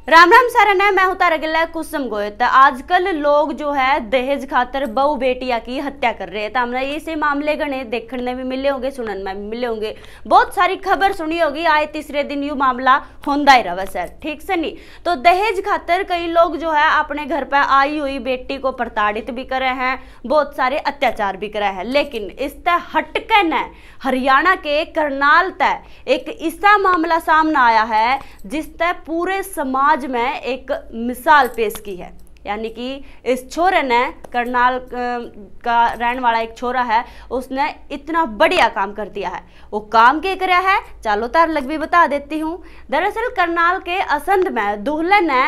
राम राम सारा ने मैं हूं तारा गिल्ला कुसुम गोयत। आजकल लोग जो है दहेज खातर बहु बेटिया की हत्या कर रहे हैं। तो हमने इसे मामले गणे देखने में मिले होंगे, सुनने में भी मिले होंगे, बहुत सारी खबर सुनी होगी। आए तीसरे दिन यू मामला होंदा ही रहा सर, ठीक से नहीं। तो दहेज खातर कई लोग जो है अपने घर पर आई हुई बेटी को प्रताड़ित भी करे हैं, बहुत सारे अत्याचार भी करे हैं। लेकिन इस तय हटके न हरियाणा के करनाल तय एक ऐसा मामला सामने आया है जिस तय पूरे समाज में एक मिसाल पेश की है। यानी कि इस छोरे ने, करनाल का रहने वाला एक छोरा है, उसने इतना बढ़िया काम कर दिया है। वो काम क्या कराया है चालो तार लग भी बता देती हूँ। दरअसल करनाल के असंध में दुल्हन ने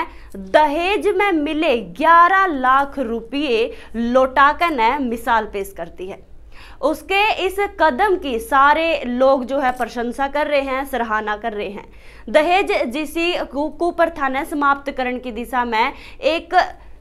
दहेज में मिले 11 लाख रुपये लौटाकर ने मिसाल पेश करती है। उसके इस कदम की सारे लोग जो है प्रशंसा कर रहे हैं, सराहना कर रहे हैं। दहेज जिसी कुप्रथा ने समाप्त करने की दिशा में एक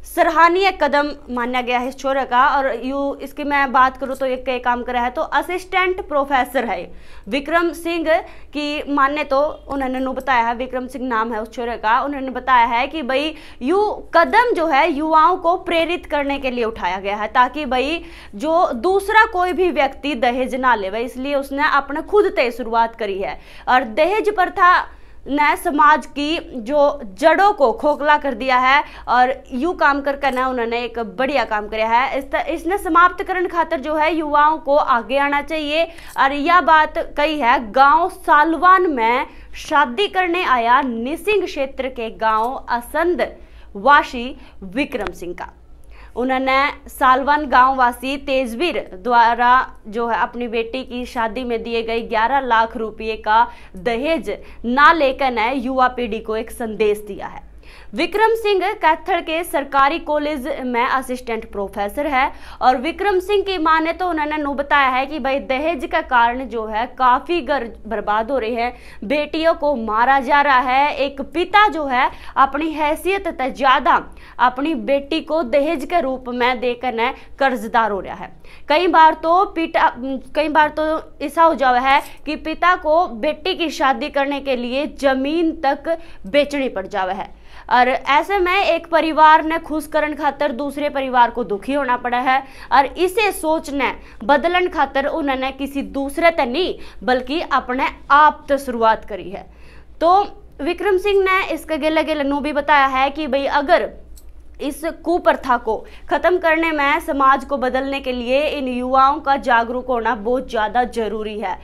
सराहनीय कदम माना गया है इस छोरे का। और यू इसकी मैं बात करूँ तो एक काम करा है तो असिस्टेंट प्रोफेसर है विक्रम सिंह की माने तो उन्होंने बताया है, विक्रम सिंह नाम है उस छोरे का। उन्होंने बताया है कि भाई यू कदम जो है युवाओं को प्रेरित करने के लिए उठाया गया है, ताकि भाई जो दूसरा कोई भी व्यक्ति दहेज ना ले, इसलिए उसने अपने खुद से शुरुआत करी है। और दहेज प्रथा ने समाज की जो जड़ों को खोखला कर दिया है और यू काम करके ना उन्होंने एक बढ़िया काम किया है। इसने समाप्त करने खातर जो है युवाओं को आगे आना चाहिए। और यह बात कही है गांव सालवान में शादी करने आया निसिंग क्षेत्र के गांव असंध वासी विक्रम सिंह का। उन्होंने सालवन गांव वासी तेजवीर द्वारा जो है अपनी बेटी की शादी में दिए गए 11 लाख रुपए का दहेज ना लेकर ने युवा पीढ़ी को एक संदेश दिया है। विक्रम सिंह कैथल के सरकारी कॉलेज में असिस्टेंट प्रोफेसर है। और विक्रम सिंह की माने तो उन्होंने बताया है कि भाई दहेज का कारण जो है काफी घर बर्बाद हो रहे हैं, बेटियों को मारा जा रहा है। एक पिता जो है अपनी हैसियत से ज्यादा अपनी बेटी को दहेज के रूप में देकर न कर्जदार हो रहा है। कई बार तो ऐसा हो जावा है कि पिता को बेटी की शादी करने के लिए जमीन तक बेचनी पड़ जावा है। और ऐसे में एक परिवार ने खुश करने खातर दूसरे परिवार को दुखी होना पड़ा है। और इसे सोचने बदलन खातर उन्होंने किसी दूसरे तक नहीं बल्कि अपने आप तो शुरुआत करी है। तो विक्रम सिंह ने इसके गेले गेले नू भी बताया है कि भाई अगर इस कुप्रथा को खत्म करने में समाज को बदलने के लिए इन युवाओं का जागरूक होना बहुत ज़्यादा जरूरी है,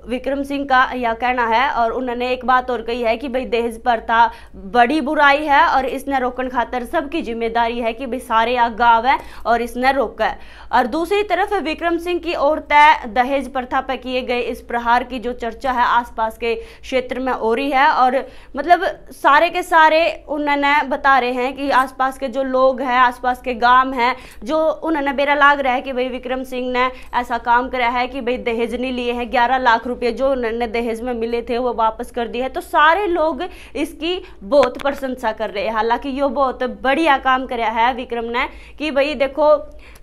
विक्रम सिंह का यह कहना है। और उन्होंने एक बात और कही है कि भाई दहेज प्रथा बड़ी बुराई है और इसने रोकने खातर सबकी जिम्मेदारी है कि भाई सारे आग आवे और इसने रोका है। और दूसरी तरफ विक्रम सिंह की ओर तय दहेज प्रथा पर किए गए इस प्रहार की जो चर्चा है आसपास के क्षेत्र में हो रही है। और मतलब सारे के सारे उन्होंने बता रहे हैं कि आसपास के जो लोग हैं, आसपास के गांव हैं, जो उन्होंने बेरा लाग रहा है कि भाई विक्रम सिंह ने ऐसा काम करा है कि भाई दहेज नहीं लिए हैं, 11 लाख रुपए जो उन्होंने दहेज में मिले थे वो वापस कर दिए हैं। तो सारे लोग इसकी बहुत प्रशंसा कर रहे हैं। हालांकि ये बहुत बढ़िया काम कराया है विक्रम ने कि भाई देखो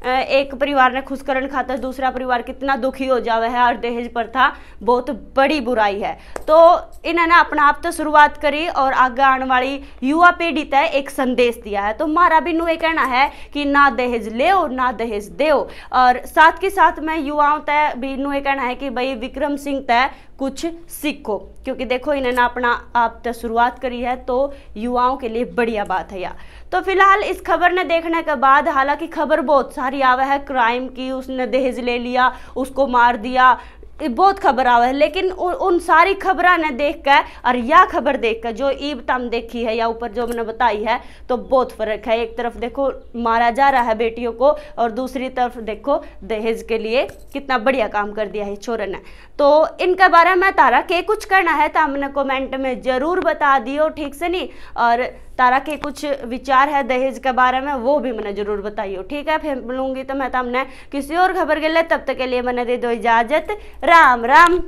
एक परिवार ने खुश करने खातर दूसरा परिवार कितना दुखी हो जावे है। और दहेज प्रथा बहुत बड़ी बुराई है। तो इन्होंने अपना आप तो शुरुआत करी और आगे आने वाली युवा पीढ़ी तक एक संदेश दिया है। तो हमारा भी नु ये कहना है कि ना दहेज ले ना दहेज दो। और साथ के साथ में युवाओं तय भी नु ये कहना है कि भाई विक्रम सिंह तय कुछ सीखो, क्योंकि देखो इन्होंने अपना आप तक शुरुआत करी है तो युवाओं के लिए बढ़िया बात है यार। तो फिलहाल इस खबर ने देखने के बाद, हालांकि खबर बहुत सारी आवे है क्राइम की, उसने दहेज ले लिया, उसको मार दिया, बहुत खबर आवे है। लेकिन उन सारी खबरा ने देख कर और यह खबर देख कर जो ईब तम देखी है या ऊपर जो मैंने बताई है तो बहुत फर्क है। एक तरफ देखो मारा जा रहा है बेटियों को और दूसरी तरफ देखो दहेज के लिए कितना बढ़िया काम कर दिया है छोरे ने। तो इनके बारे में तारा के कुछ करना है तो हमने कमेंट में जरूर बता दियो, ठीक से नहीं। और तारा के कुछ विचार है दहेज के बारे में वो भी मैंने जरूर बताइयो, ठीक है। फिर मिलूंगी तो मैं तमने किसी और खबर के लिए, तब तक के लिए मैंने दे दो इजाजत। राम राम।